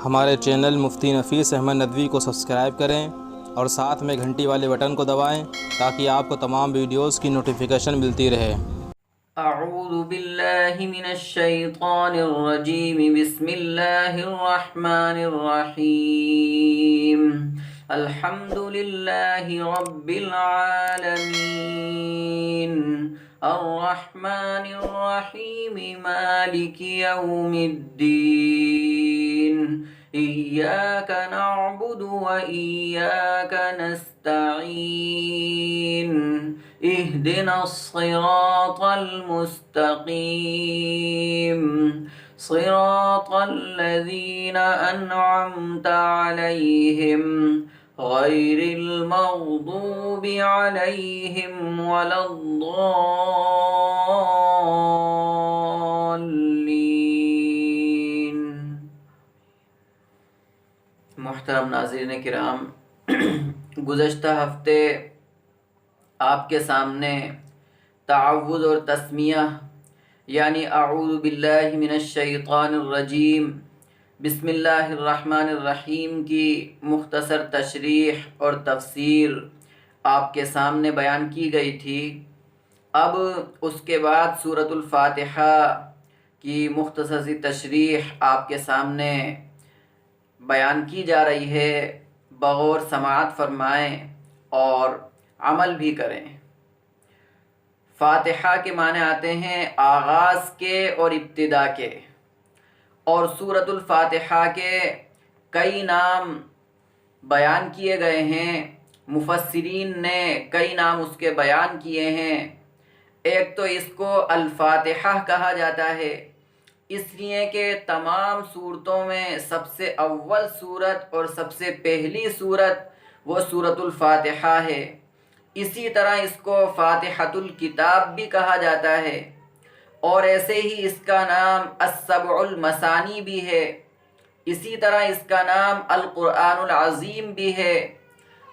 ہمارے چینل مفتی نفیس احمد ندوی کو سبسکرائب کریں اور ساتھ میں گھنٹی والے بٹن کو دبائیں تاکہ آپ کو تمام ویڈیوز کی نوٹیفیکیشن ملتی رہے۔ اعوذ باللہ من الشیطان الرجیم، بسم اللہ الرحمن الرحیم، الحمد للہ رب العالمین، الرحمن الرحیم، مالک یوم الدین، ایاک نعبد و ایاک نستعین، اهدنا الصراط المستقيم، صراط الذين أنعمت عليهم غير المغضوب عليهم ولا الضالين۔ محترم ناظرین کرام، گزشتہ ہفتے آپ کے سامنے تعوذ اور تسمیہ یعنی اعوذ باللہ من الشیطان الرجیم بسم اللہ الرحمن الرحیم کی مختصر تشریح اور تفسیر آپ کے سامنے بیان کی گئی تھی۔ اب اس کے بعد سورۃ الفاتحہ کی مختصر سی تشریح آپ کے سامنے بیان کی جا رہی ہے، بغور سماعت فرمائیں اور عمل بھی کریں۔ فاتحہ کے معنی آتے ہیں آغاز کے اور ابتدا کے، اور سورۃ الفاتحہ کے کئی نام بیان کیے گئے ہیں، مفسرین نے کئی نام اس کے بیان کیے ہیں۔ ایک تو اس کو الفاتحہ کہا جاتا ہے، اس لیے کہ تمام صورتوں میں سب سے اول صورت اور سب سے پہلی صورت وہ سورۃ الفاتحہ ہے۔ اسی طرح اس کو فاتحۃ الکتاب بھی کہا جاتا ہے، اور ایسے ہی اس کا نام السبع المثانی بھی ہے، اسی طرح اس کا نام القرآن العظیم بھی ہے،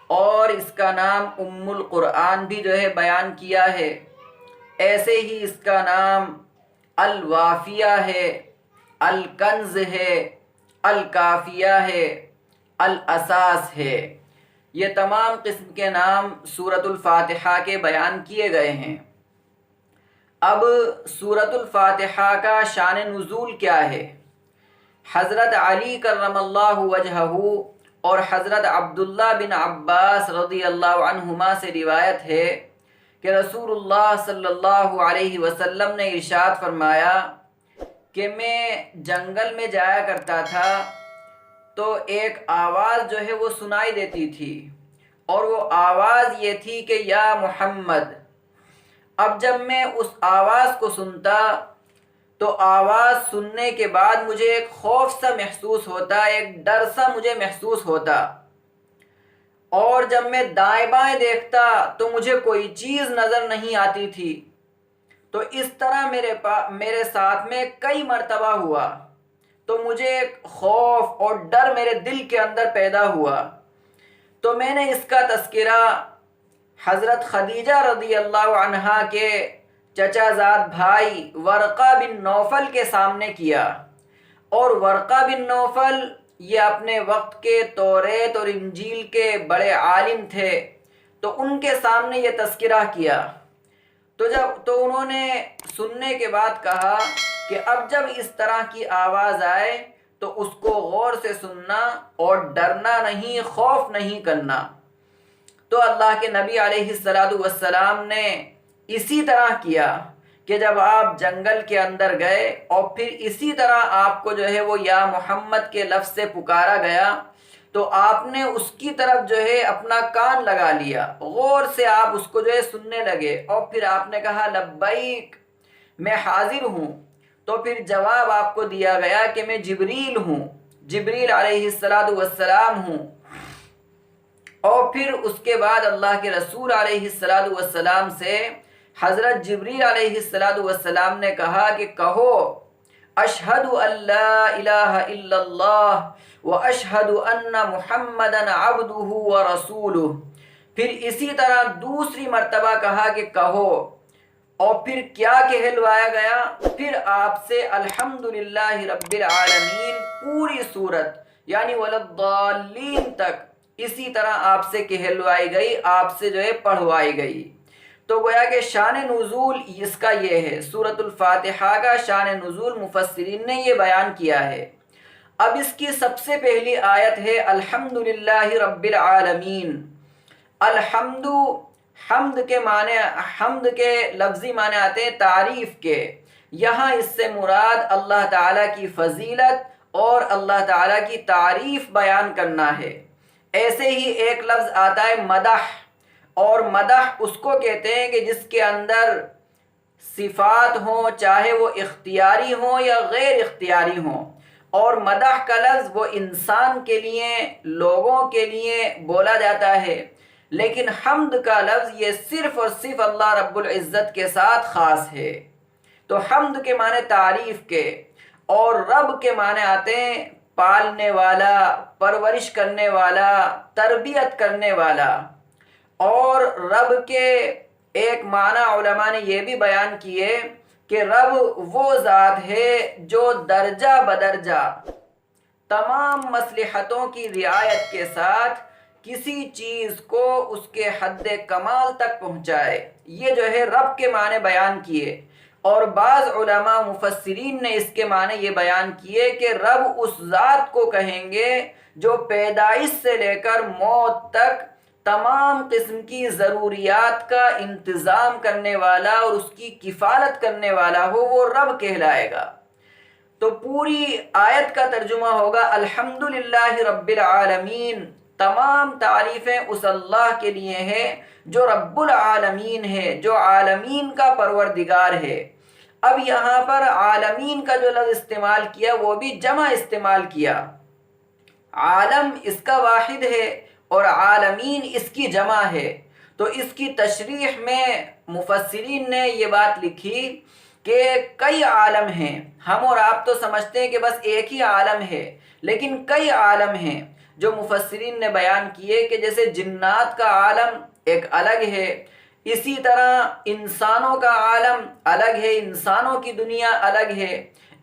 اور اس کا نام ام القرآن بھی جو ہے بیان کیا ہے۔ ایسے ہی اس کا نام الوافیہ ہے، الکنز ہے، الکافیہ ہے، الاساس ہے۔ یہ تمام قسم کے نام سورۃ الفاتحہ کے بیان کیے گئے ہیں۔ اب سورۃ الفاتحہ کا شان نزول کیا ہے؟ حضرت علی کرم اللہ وجہہ اور حضرت عبداللہ بن عباس رضی اللہ عنہما سے روایت ہے کہ رسول اللہ صلی اللہ علیہ وسلم نے ارشاد فرمایا کہ میں جنگل میں جایا کرتا تھا تو ایک آواز جو ہے وہ سنائی دیتی تھی، اور وہ آواز یہ تھی کہ یا محمد۔ اب جب میں اس آواز کو سنتا تو آواز سننے کے بعد مجھے ایک خوف سا محسوس ہوتا، ایک ڈر سا مجھے محسوس ہوتا، اور جب میں دائیں بائیں دیکھتا تو مجھے کوئی چیز نظر نہیں آتی تھی۔ تو اس طرح میرے ساتھ میں کئی مرتبہ ہوا، تو مجھے ایک خوف اور ڈر میرے دل کے اندر پیدا ہوا۔ تو میں نے اس کا تذکرہ حضرت خدیجہ رضی اللہ عنہا کے چچا زاد بھائی ورقہ بن نوفل کے سامنے کیا، اور ورقہ بن نوفل یہ اپنے وقت کے توریت اور انجیل کے بڑے عالم تھے، تو ان کے سامنے یہ تذکرہ کیا۔ تو انہوں نے سننے کے بعد کہا کہ اب جب اس طرح کی آواز آئے تو اس کو غور سے سننا اور ڈرنا نہیں، خوف نہیں کرنا۔ تو اللہ کے نبی علیہ السلام نے اسی طرح کیا کہ جب آپ جنگل کے اندر گئے اور پھر اسی طرح آپ کو جو ہے وہ یا محمد کے لفظ سے پکارا گیا، تو آپ نے اس کی طرف جو ہے اپنا کان لگا لیا، غور سے آپ اس کو جو ہے سننے لگے، اور پھر آپ نے کہا لبیک، میں حاضر ہوں۔ تو پھر جواب آپ کو دیا گیا کہ میں جبریل ہوں، جبریل علیہ السلام ہوں۔ اور پھر اس کے بعد اللہ کے رسول علیہ السلام سے حضرت جبریل علیہ السلام نے کہا کہ کہو اشہد ان لا الہ الا اللہ واشہد ان محمدا عبدہ ورسولہ۔ پھر اسی طرح دوسری مرتبہ کہا کہ کہو، اور پھر کیا کہلوایا گیا؟ پھر آپ سے الحمدللہ رب العالمین پوری صورت یعنی وللضالین تک اسی طرح آپ سے کہلوائی گئی، آپ سے جو ہے پڑھوائی گئی۔ تو گویا کہ شان نزول اس کا یہ ہے، سورۃ الفاتحہ کا شان نزول مفسرین نے یہ بیان کیا ہے۔ اب اس کی سب سے پہلی آیت ہے الحمدللہ رب العالمین۔ الحمد، حمد کے معنی، حمد کے لفظی معنی آتے ہیں تعریف کے، یہاں اس سے مراد اللہ تعالیٰ کی فضیلت اور اللہ تعالیٰ کی تعریف بیان کرنا ہے۔ ایسے ہی ایک لفظ آتا ہے مدح، اور مدح اس کو کہتے ہیں کہ جس کے اندر صفات ہوں، چاہے وہ اختیاری ہوں یا غیر اختیاری ہوں، اور مدح کا لفظ وہ انسان کے لیے، لوگوں کے لیے بولا جاتا ہے، لیکن حمد کا لفظ یہ صرف اور صرف اللہ رب العزت کے ساتھ خاص ہے۔ تو حمد کے معنی تعریف کے، اور رب کے معنی آتے ہیں پالنے والا، پرورش کرنے والا، تربیت کرنے والا۔ اور رب کے ایک معنی علماء نے یہ بھی بیان کیے کہ رب وہ ذات ہے جو درجہ بدرجہ تمام مصلحتوں کی رعایت کے ساتھ کسی چیز کو اس کے حد کمال تک پہنچائے۔ یہ جو ہے رب کے معنی بیان کیے، اور بعض علماء مفسرین نے اس کے معنی یہ بیان کیے کہ رب اس ذات کو کہیں گے جو پیدائش سے لے کر موت تک تمام قسم کی ضروریات کا انتظام کرنے والا اور اس کی کفالت کرنے والا ہو، وہ رب کہلائے گا۔ تو پوری آیت کا ترجمہ ہوگا الحمدللہ رب العالمین، تمام تعریفیں اس اللہ کے لیے ہیں جو رب العالمین ہے، جو عالمین کا پروردگار ہے۔ اب یہاں پر عالمین کا جو لفظ استعمال کیا وہ بھی جمع استعمال کیا، عالم اس کا واحد ہے اور عالمین اس کی جمع ہے۔ تو اس کی تشریح میں مفسرین نے یہ بات لکھی کہ کئی عالم ہیں، ہم اور آپ تو سمجھتے ہیں کہ بس ایک ہی عالم ہے، لیکن کئی عالم ہیں جو مفسرین نے بیان کیے کہ جیسے جنات کا عالم ایک الگ ہے، اسی طرح انسانوں کا عالم الگ ہے، انسانوں کی دنیا الگ ہے،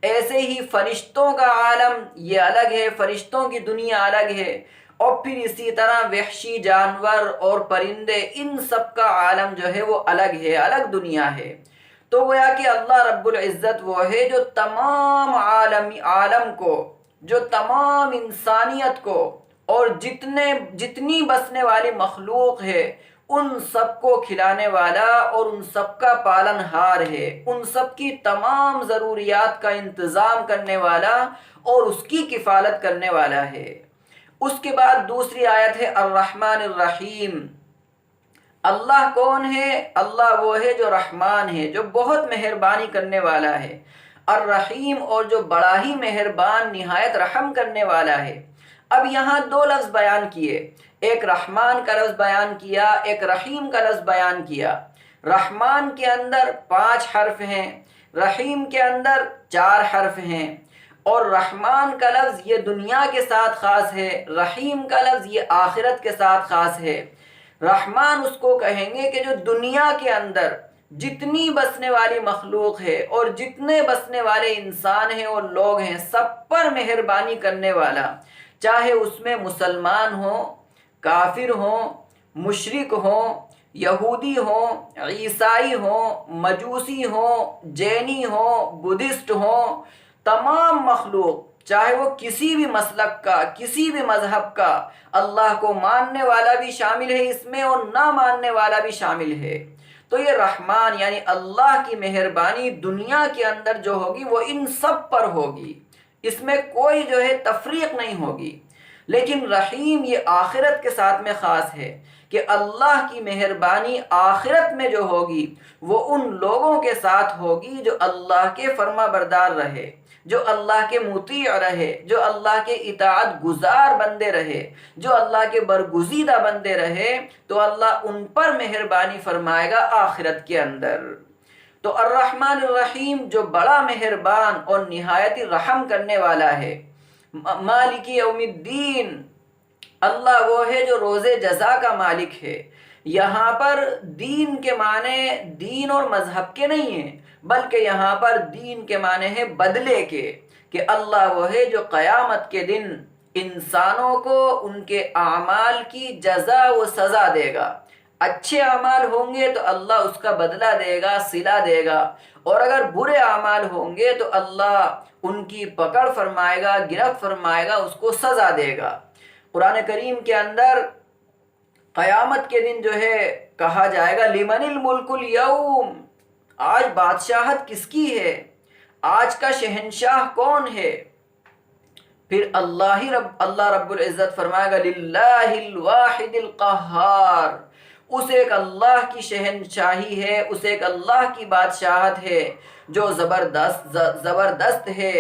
ایسے ہی فرشتوں کا عالم یہ الگ ہے، فرشتوں کی دنیا الگ ہے، اور پھر اسی طرح وحشی جانور اور پرندے، ان سب کا عالم جو ہے وہ الگ ہے، الگ دنیا ہے۔ تو گویا کہ اللہ رب العزت وہ ہے جو تمام عالم کو، جو تمام انسانیت کو اور جتنی بسنے والی مخلوق ہے ان سب کو کھلانے والا اور ان سب کا پالن ہار ہے، ان سب کی تمام ضروریات کا انتظام کرنے والا اور اس کی کفالت کرنے والا ہے۔ اس کے بعد دوسری آیت ہے الرحمن الرحیم۔ اللہ کون ہے؟ اللہ وہ ہے جو رحمان ہے، جو بہت مہربانی کرنے والا ہے، الرحیم اور جو بڑا ہی مہربان نہایت رحم کرنے والا ہے۔ اب یہاں دو لفظ بیان کیے، ایک رحمان کا لفظ بیان کیا، ایک رحیم کا لفظ بیان کیا۔ رحمان کے اندر 5 حرف ہیں، رحیم کے اندر 4 حرف ہیں، اور رحمان کا لفظ یہ دنیا کے ساتھ خاص ہے، رحیم کا لفظ یہ آخرت کے ساتھ خاص ہے۔ رحمان اس کو کہیں گے کہ جو دنیا کے اندر جتنی بسنے والی مخلوق ہے اور جتنے بسنے والے انسان ہیں اور لوگ ہیں، سب پر مہربانی کرنے والا، چاہے اس میں مسلمان ہوں، کافر ہوں، مشرک ہوں، یہودی ہوں، عیسائی ہوں، مجوسی ہوں، جینی ہوں، بدھسٹ ہوں، تمام مخلوق چاہے وہ کسی بھی مسلک کا، کسی بھی مذہب کا، اللہ کو ماننے والا بھی شامل ہے اس میں اور نہ ماننے والا بھی شامل ہے۔ تو یہ رحمان یعنی اللہ کی مہربانی دنیا کے اندر جو ہوگی وہ ان سب پر ہوگی، اس میں کوئی جو ہے تفریق نہیں ہوگی۔ لیکن رحیم یہ آخرت کے ساتھ میں خاص ہے کہ اللہ کی مہربانی آخرت میں جو ہوگی وہ ان لوگوں کے ساتھ ہوگی جو اللہ کے فرما بردار رہے، جو اللہ کے مطیع رہے، جو اللہ کے اطاعت گزار بندے رہے، جو اللہ کے برگزیدہ بندے رہے، تو اللہ ان پر مہربانی فرمائے گا آخرت کے اندر۔ تو الرحمن الرحیم جو بڑا مہربان اور نہایت رحم کرنے والا ہے۔ مالک یوم الدین، اللہ وہ ہے جو روز جزا کا مالک ہے۔ یہاں پر دین کے معنی دین اور مذہب کے نہیں ہیں، بلکہ یہاں پر دین کے معنی ہے بدلے کے، کہ اللہ وہ ہے جو قیامت کے دن انسانوں کو ان کے اعمال کی جزا و سزا دے گا۔ اچھے اعمال ہوں گے تو اللہ اس کا بدلہ دے گا، صلہ دے گا، اور اگر برے اعمال ہوں گے تو اللہ ان کی پکڑ فرمائے گا، گرفت فرمائے گا، اس کو سزا دے گا۔ قرآن کریم کے اندر قیامت کے دن جو ہے کہا جائے گا لمن الملک اليوم، آج بادشاہت کس کی ہے، آج کا شہنشاہ کون ہے؟ پھر اللہ رب العزت فرمائے گا للہ الواحد القہار، اس ایک اللہ کی شہنشاہی ہے، اس ایک اللہ کی بادشاہت ہے جو زبردست ہے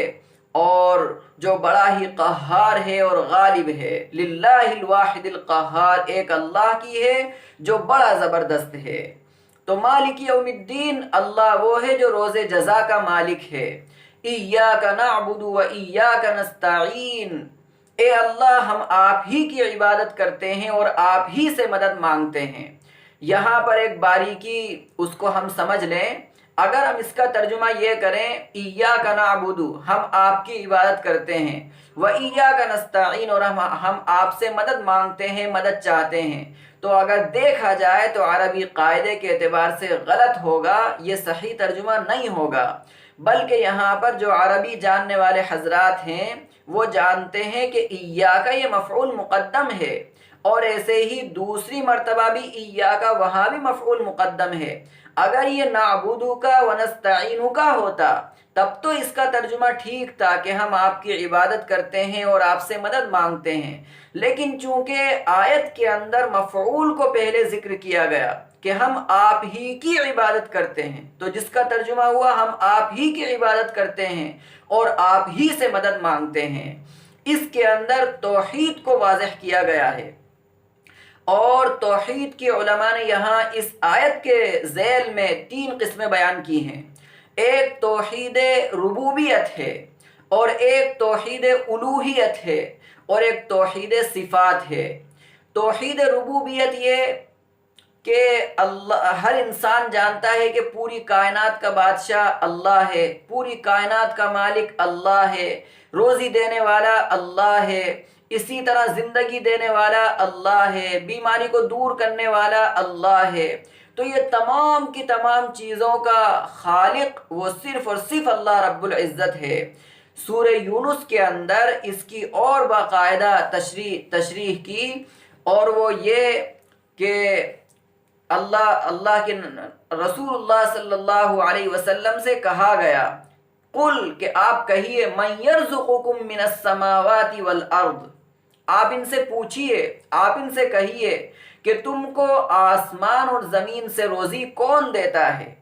اور جو بڑا ہی قہار ہے اور غالب ہے۔ للہ الواحد القہار، ایک اللہ کی ہے جو بڑا زبردست ہے۔ تو مالک یوم الدین، اللہ وہ ہے جو روز جزا کا مالک ہے۔ ایاک نعبد و ایاک نستعین، اے اللہ ہم آپ ہی کی عبادت کرتے ہیں اور آپ ہی سے مدد مانگتے ہیں۔ یہاں پر ایک باریکی اس کو ہم سمجھ لیں، اگر ہم اس کا ترجمہ یہ کریں ایاک نعبد، ہم آپ کی عبادت کرتے ہیں، و ایاک نستعین، اور ہم آپ سے مدد مانگتے ہیں، مدد چاہتے ہیں، تو اگر دیکھا جائے تو عربی قاعدے کے اعتبار سے غلط ہوگا، یہ صحیح ترجمہ نہیں ہوگا، بلکہ یہاں پر جو عربی جاننے والے حضرات ہیں وہ جانتے ہیں کہ ایاک یہ مفعول مقدم ہے، اور ایسے ہی دوسری مرتبہ بھی ایاک وہاں بھی مفعول مقدم ہے۔ اگر یہ نعبدو کا و نستعینو کا ہوتا تب تو اس کا ترجمہ ٹھیک تھا کہ ہم آپ کی عبادت کرتے ہیں اور آپ سے مدد مانگتے ہیں، لیکن چونکہ آیت کے اندر مفعول کو پہلے ذکر کیا گیا کہ ہم آپ ہی کی عبادت کرتے ہیں، تو جس کا ترجمہ ہوا ہم آپ ہی کی عبادت کرتے ہیں اور آپ ہی سے مدد مانگتے ہیں، اس کے اندر توحید کو واضح کیا گیا ہے۔ اور توحید کی علماء نے یہاں اس آیت کے ذیل میں 3 قسمیں بیان کی ہیں۔ ایک توحید ربوبیت ہے، اور ایک توحید الوہیت ہے، اور ایک توحید صفات ہے۔ توحید ربوبیت یہ کہ ہر انسان جانتا ہے کہ پوری کائنات کا بادشاہ اللہ ہے، پوری کائنات کا مالک اللہ ہے، روزی دینے والا اللہ ہے، اسی طرح زندگی دینے والا اللہ ہے، بیماری کو دور کرنے والا اللہ ہے۔ تو یہ تمام کی تمام چیزوں کا خالق وہ صرف اور صرف اللہ رب العزت ہے۔ سورہ یونس کے اندر اس کی اور باقاعدہ تشریح کی، اور وہ یہ کہ اللہ کے رسول اللہ صلی اللہ علیہ وسلم سے کہا گیا قل، کہ آپ کہیے من یرزقکم من السماوات والارض، آپ ان سے پوچھئے، آپ ان سے کہیے کہ تم کو آسمان اور زمین سے روزی کون دیتا ہے؟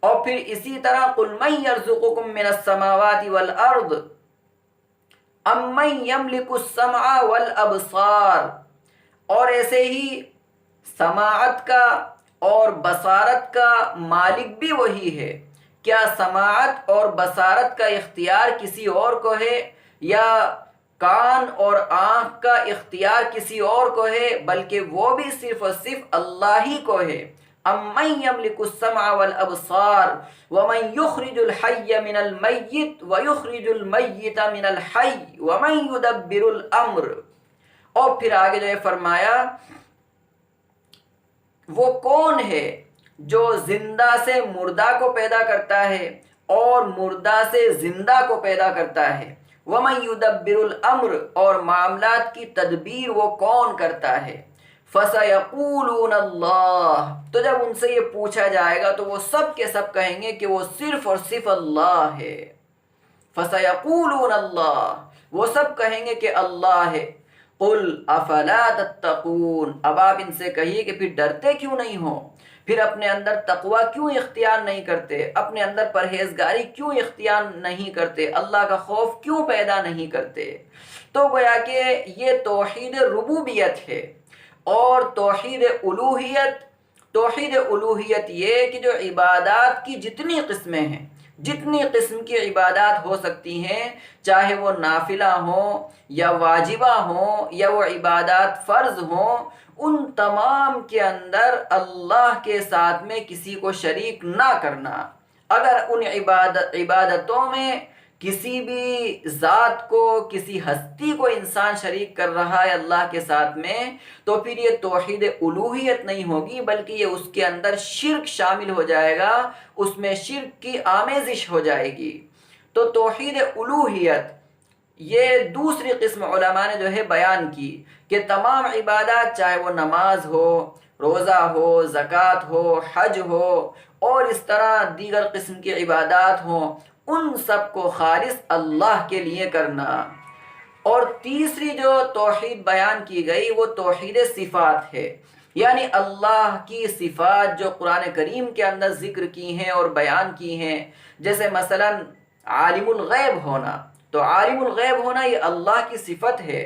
اور پھر اسی طرح قل من یرزقکم من السماوات والارض امن یملک السمع والابصار، اور ایسے ہی سماعت کا اور بصارت کا مالک بھی وہی ہے۔ کیا سماعت اور بصارت کا اختیار کسی اور کو ہے، یا کان اور آنکھ کا اختیار کسی اور کو ہے؟ بلکہ وہ بھی صرف اور صرف اللہ ہی کو ہے۔ امن یملک السمع والابصار ومن یخرج الحی من المیت ویخرج المیت من الحی ومن یدبر الامر، اور پھر آگے جو ہے فرمایا وہ کون ہے جو زندہ سے مردہ کو پیدا کرتا ہے اور مردہ سے زندہ کو پیدا کرتا ہے، وَمَن يُدَبِّرُ الْأَمْرِ، اور معاملات کی تدبیر وہ کون کرتا ہے۔ فَسَيَقُولُونَ اللَّهُ، تو جب ان سے یہ پوچھا جائے گا تو وہ سب کے سب کہیں گے کہ وہ صرف اور صرف اللہ ہے۔ فَسَيَقُولُونَ اللَّهُ، وہ سب کہیں گے کہ اللہ ہے۔ قُلْ أَفَلَا تَتَّقُونَ، اب آپ ان سے کہیے کہ پھر ڈرتے کیوں نہیں ہو، پھر اپنے اندر تقوی کیوں اختیار نہیں کرتے، اپنے اندر پرہیزگاری کیوں اختیار نہیں کرتے، اللہ کا خوف کیوں پیدا نہیں کرتے۔ تو گویا کہ یہ توحید ربوبیت ہے۔ اور توحید الوہیت یہ کہ جو عبادات کی جتنی قسمیں ہیں، جتنی قسم کی عبادات ہو سکتی ہیں، چاہے وہ نافلہ ہوں یا واجبہ ہوں یا وہ عبادات فرض ہوں، ان تمام کے اندر اللہ کے ساتھ میں کسی کو شریک نہ کرنا۔ اگر ان عبادتوں میں کسی بھی ذات کو، کسی ہستی کو انسان شریک کر رہا ہے اللہ کے ساتھ میں، تو پھر یہ توحید الوہیت نہیں ہوگی، بلکہ یہ اس کے اندر شرک شامل ہو جائے گا، اس میں شرک کی آمیزش ہو جائے گی۔ تو توحید الوہیت یہ دوسری قسم علماء نے جو ہے بیان کی کہ تمام عبادات، چاہے وہ نماز ہو، روزہ ہو، زکوٰۃ ہو، حج ہو اور اس طرح دیگر قسم کی عبادات ہوں، ان سب کو خالص اللہ کے لیے کرنا۔ اور تیسری جو توحید بیان کی گئی وہ توحید صفات ہے، یعنی اللہ کی صفات جو قرآن کریم کے اندر ذکر کی ہیں اور بیان کی ہیں، جیسے مثلا عالم الغیب ہونا، تو عالم الغیب ہونا یہ اللہ کی صفت ہے۔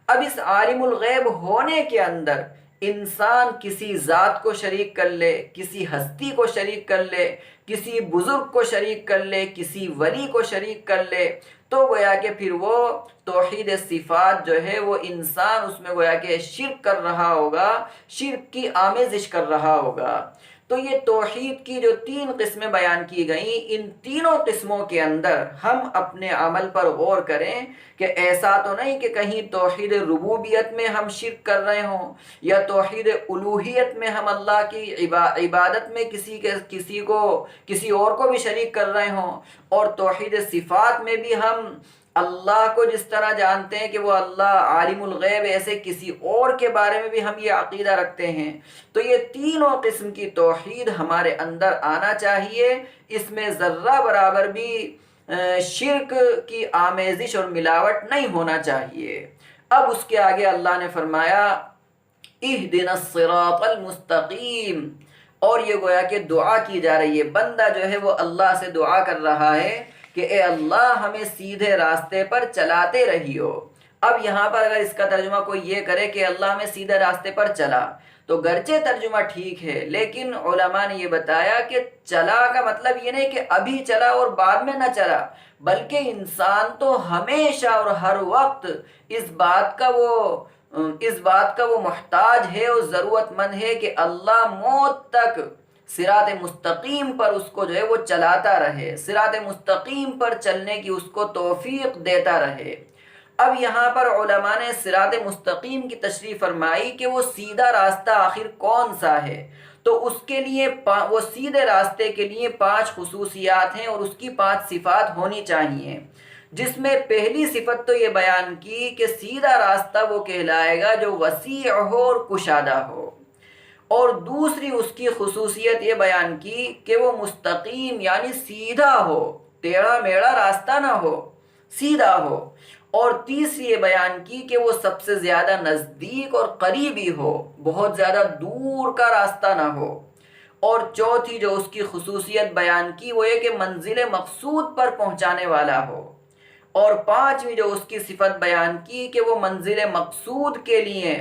اب اس عالم الغیب ہونے کے اندر انسان کسی ذات کو شریک کر لے، کسی ہستی کو شریک کر لے، کسی بزرگ کو شریک کر لے، کسی ولی کو شریک کر لے، تو گویا کہ پھر وہ توحید صفات جو ہے وہ انسان اس میں گویا کہ شرک کر رہا ہوگا، شرک کی آمیزش کر رہا ہوگا۔ تو یہ توحید کی جو تین قسمیں بیان کی گئیں، ان تینوں قسموں کے اندر ہم اپنے عمل پر غور کریں کہ ایسا تو نہیں کہ کہیں توحید ربوبیت میں ہم شرک کر رہے ہوں، یا توحید الوہیت میں ہم اللہ کی عبادت میں کسی اور کو بھی شریک کر رہے ہوں، اور توحید صفات میں بھی ہم اللہ کو جس طرح جانتے ہیں کہ وہ اللہ عالم الغیب، ایسے کسی اور کے بارے میں بھی ہم یہ عقیدہ رکھتے ہیں۔ تو یہ تینوں قسم کی توحید ہمارے اندر آنا چاہیے، اس میں ذرہ برابر بھی شرک کی آمیزش اور ملاوٹ نہیں ہونا چاہیے۔ اب اس کے آگے اللہ نے فرمایا اہدنا الصراط المستقیم، اور یہ گویا کہ دعا کی جا رہی ہے، بندہ جو ہے وہ اللہ سے دعا کر رہا ہے کہ اے اللہ ہمیں سیدھے راستے پر چلاتے رہیو۔ اب یہاں پر اگر اس کا ترجمہ کوئی یہ کرے کہ اللہ ہمیں سیدھے راستے پر چلا، تو گرچہ ترجمہ ٹھیک ہے، لیکن علماء نے یہ بتایا کہ چلا کا مطلب یہ نہیں کہ ابھی چلا اور بعد میں نہ چلا، بلکہ انسان تو ہمیشہ اور ہر وقت اس بات کا وہ محتاج ہے اور ضرورت مند ہے کہ اللہ موت تک صراط مستقیم پر اس کو جو ہے وہ چلاتا رہے، صراط مستقیم پر چلنے کی اس کو توفیق دیتا رہے۔ اب یہاں پر علماء نے صراط مستقیم کی تشریح فرمائی کہ وہ سیدھا راستہ آخر کون سا ہے، تو اس کے لیے وہ سیدھے راستے کے لیے 5 خصوصیات ہیں اور اس کی 5 صفات ہونی چاہیے، جس میں پہلی صفت تو یہ بیان کی کہ سیدھا راستہ وہ کہلائے گا جو وسیع ہو اور کشادہ ہو، اور دوسری اس کی خصوصیت یہ بیان کی کہ وہ مستقیم یعنی سیدھا ہو، ٹیڑھا میڑھا راستہ نہ ہو، سیدھا ہو، اور تیسری یہ بیان کی کہ وہ سب سے زیادہ نزدیک اور قریبی ہو، بہت زیادہ دور کا راستہ نہ ہو، اور چوتھی جو اس کی خصوصیت بیان کی وہ یہ کہ منزل مقصود پر پہنچانے والا ہو، اور پانچویں جو اس کی صفت بیان کی کہ وہ منزل مقصود کے لیے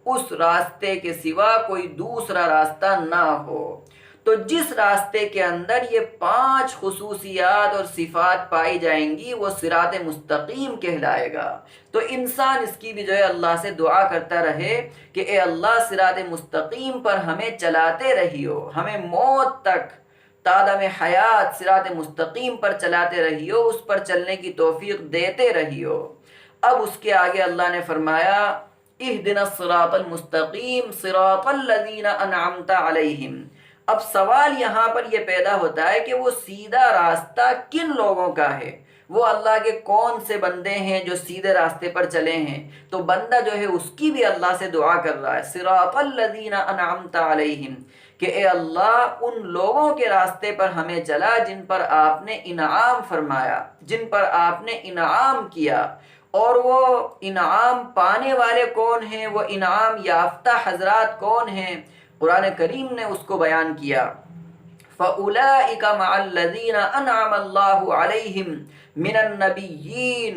اس راستے کے سوا کوئی دوسرا راستہ نہ ہو۔ تو جس راستے کے اندر یہ 5 خصوصیات اور صفات پائی جائیں گی وہ صراط مستقیم کہلائے گا۔ تو انسان اس کی بھی جو ہے اللہ سے دعا کرتا رہے کہ اے اللہ صراط مستقیم پر ہمیں چلاتے رہیو، ہمیں موت تک تادم حیات صراط مستقیم پر چلاتے رہیو، اس پر چلنے کی توفیق دیتے رہیو۔ اب اس کے آگے اللہ نے فرمایا اہدنا الصراط المستقیم صراط الذین انعمت علیہم۔ اب سوال یہاں پر یہ پیدا ہوتا ہے کہ وہ سیدھا راستہ کن لوگوں کا ہے، وہ اللہ کے کون سے بندے ہیں جو سیدھے راستے پر چلے ہیں؟ تو بندہ جو ہے اس کی بھی اللہ سے دعا کر رہا ہے صراط الذین انعمت علیہم، کہ اے اللہ ان لوگوں کے راستے پر ہمیں چلا جن پر آپ نے انعام فرمایا، جن پر آپ نے انعام کیا۔ اور وہ انعام پانے والے کون ہیں، وہ انعام یافتہ حضرات کون ہیں؟ قرآن کریم نے اس کو بیان کیا فَأُولَئِكَ مَعَ الَّذِينَ أَنْعَمَ اللَّهُ عَلَيْهِمْ مِنَ النَّبِيِّينَ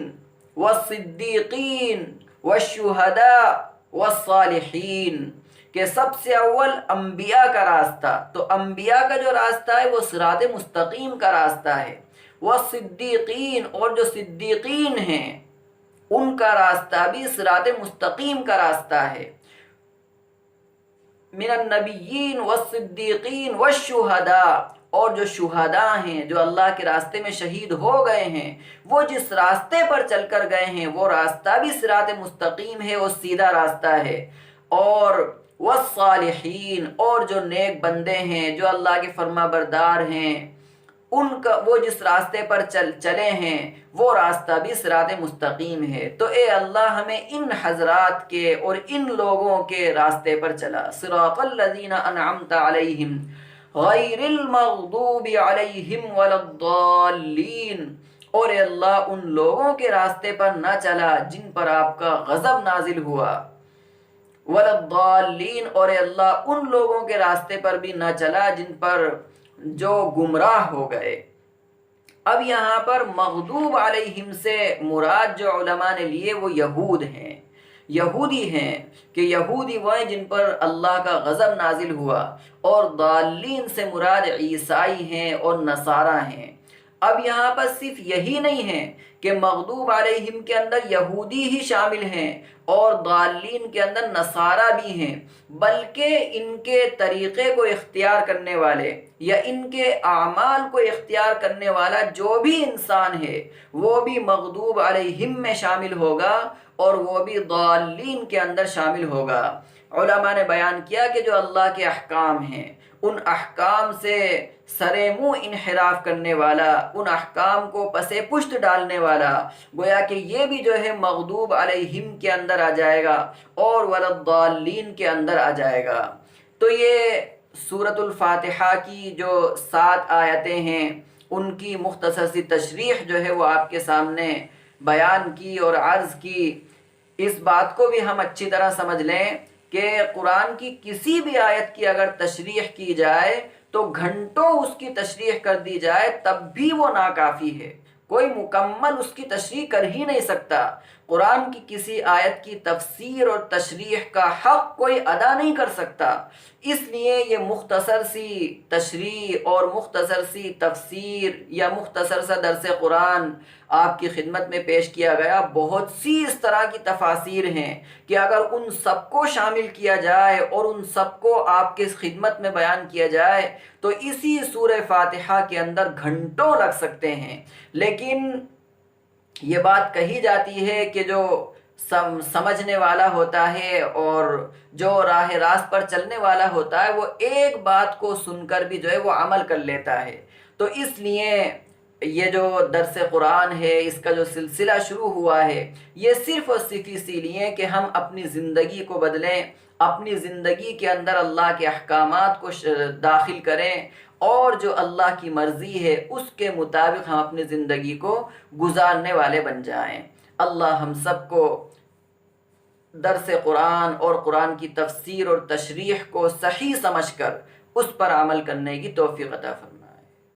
وَالصِّدِّيقِينَ وَالشُّهَدَاءِ وَالصَّالِحِينَ، کہ سب سے اول انبیاء کا راستہ، تو انبیاء کا جو راستہ ہے وہ صراط مستقیم کا راستہ ہے، والصدیقین، اور جو صدیقین ہیں ان کا راستہ بھی صراط مستقیم کا راستہ ہے، من النبیین والصدیقین والشہداء، اور جو شہداء ہیں، جو اللہ کے راستے میں شہید ہو گئے ہیں، وہ جس راستے پر چل کر گئے ہیں وہ راستہ بھی صراط مستقیم ہے، وہ سیدھا راستہ ہے۔ اور والصالحین، اور جو نیک بندے ہیں، جو اللہ کے فرما بردار ہیں، ان کا وہ جس راستے پر چلے ہیں وہ راستہ بھی صراط مستقیم ہے۔ تو اے اللہ ہمیں ان حضرات کے اور ان لوگوں کے راستے پر چلا، صراط الذین انعمت علیہم غیر المغضوب علیہم ولا الضالین، اور اے اللہ ان لوگوں کے راستے پر نہ چلا جن پر آپ کا غضب نازل ہوا، ولا الضالین، اور اے اللہ ان لوگوں کے راستے پر بھی نہ چلا جن پر جو گمراہ ہو گئے۔ اب یہاں پر مغضوب علیہم سے مراد جو علماء نے لیے وہ یہود ہیں، یہودی ہیں، کہ یہودی وہ ہیں جن پر اللہ کا غضب نازل ہوا، اور ضالین سے مراد عیسائی ہیں اور نصارہ ہیں۔ اب یہاں پر صرف یہی نہیں ہے کہ مغضوب علیہم کے اندر یہودی ہی شامل ہیں اور ضالین کے اندر نصارہ بھی ہیں، بلکہ ان کے طریقے کو اختیار کرنے والے یا ان کے اعمال کو اختیار کرنے والا جو بھی انسان ہے وہ بھی مغضوب علیہم میں شامل ہوگا اور وہ بھی ضالین کے اندر شامل ہوگا۔ علماء نے بیان کیا کہ جو اللہ کے احکام ہیں ان احکام سے سرے منہ انحراف کرنے والا، ان احکام کو پسے پشت ڈالنے والا، گویا کہ یہ بھی جو ہے مغضوب علیہم کے اندر آ جائے گا اور ولا الضالین کے اندر آ جائے گا۔ تو یہ سورۃ الفاتحہ کی جو 7 آیتیں ہیں ان کی مختصر سی تشریح جو ہے وہ آپ کے سامنے بیان کی اور عرض کی۔ اس بات کو بھی ہم اچھی طرح سمجھ لیں کہ قرآن کی کسی بھی آیت کی اگر تشریح کی جائے تو گھنٹوں اس کی تشریح کر دی جائے تب بھی وہ ناکافی ہے، کوئی مکمل اس کی تشریح کر ہی نہیں سکتا۔ قرآن کی کسی آیت کی تفسیر اور تشریح کا حق کوئی ادا نہیں کر سکتا، اس لیے یہ مختصر سی تشریح اور مختصر سی تفسیر یا مختصر سا درس قرآن آپ کی خدمت میں پیش کیا گیا۔ بہت سی اس طرح کی تفاسیر ہیں کہ اگر ان سب کو شامل کیا جائے اور ان سب کو آپ کی خدمت میں بیان کیا جائے تو اسی سورہ فاتحہ کے اندر گھنٹوں لگ سکتے ہیں۔ لیکن یہ بات کہی جاتی ہے کہ جو سمجھنے والا ہوتا ہے اور جو راہ راست پر چلنے والا ہوتا ہے وہ ایک بات کو سن کر بھی جو ہے وہ عمل کر لیتا ہے۔ تو اس لیے یہ جو درس قرآن ہے اس کا جو سلسلہ شروع ہوا ہے یہ صرف اور صرف اسی لیے کہ ہم اپنی زندگی کو بدلیں، اپنی زندگی کے اندر اللہ کے احکامات کو داخل کریں اور جو اللہ کی مرضی ہے اس کے مطابق ہم اپنی زندگی کو گزارنے والے بن جائیں۔ اللہ ہم سب کو درس قرآن اور قرآن کی تفسیر اور تشریح کو صحیح سمجھ کر اس پر عمل کرنے کی توفیق عطا فرمائے۔